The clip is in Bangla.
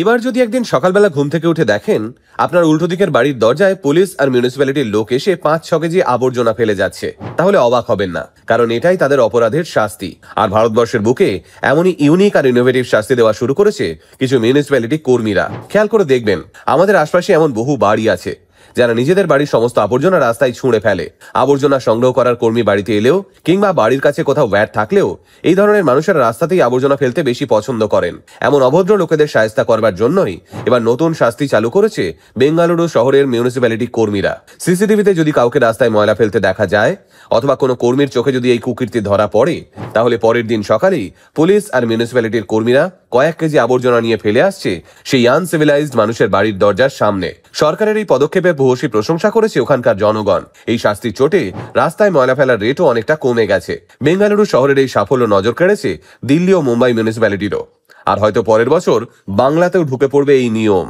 এবার যদি একদিন সকালবেলা ঘুম থেকে উঠে দেখেন আপনার উল্টো দিকের বাড়ির দরজায় পুলিশ আর মিউনিসিপ্যালিটির লোক এসে ৫-৬ কেজি আবর্জনা ফেলে যাচ্ছে, তাহলে অবাক হবেন না, কারণ এটাই তাদের অপরাধের শাস্তি। আর ভারতবর্ষের বুকে এমনই ইউনিক আর ইনোভেটিভ শাস্তি দেওয়া শুরু করেছে কিছু মিউনিসিপ্যালিটি কর্মীরা। খেয়াল করে দেখবেন, আমাদের আশপাশে এমন বহু বাড়ি আছে যারা নিজেদের বাড়ির সমস্ত আবর্জনা রাস্তায় ছুঁড়ে ফেলে। আবর্জনা সংগ্রহ করার কর্মী বাড়িতে এলেও কিংবা বাড়ির কাছে কোথাও ভ্যাট থাকলেও এই ধরনের মানুষেরা রাস্তাতেই আবর্জনা ফেলতে বেশি পছন্দ করেন। এমন অভদ্র লোকেদের শায়েস্তা করবার জন্যই এবার নতুন শাস্তি চালু করেছে বেঙ্গালুরু শহরের মিউনিসিপ্যালিটি কর্মীরা। সিসিটিভিতে যদি কাউকে রাস্তায় ময়লা ফেলতে দেখা যায় অথবা কোনো কর্মীর চোখে যদি এই কুকীর্তি ধরা পড়ে, তাহলে পরের দিন সকালেই পুলিশ আর মিউনিসিপ্যালিটির কর্মীরা কয়েক কেজি আবর্জনা নিয়ে ফেলে আসছে সেই আনসিভিলাইজড মানুষের বাড়ির দরজার সামনে। সরকারের এই পদক্ষেপের ভূয়সী প্রশংসা করেছে ওখানকার জনগণ। এই শাস্তির চোটে রাস্তায় ময়লা ফেলার রেটও অনেকটা কমে গেছে। বেঙ্গালুরু শহরের এই সাফল্য নজর কেড়েছে দিল্লি ও মুম্বাই মিউনিসিপ্যালিটিরও। আর হয়তো পরের বছর বাংলাতেও ঢুকে পড়বে এই নিয়ম।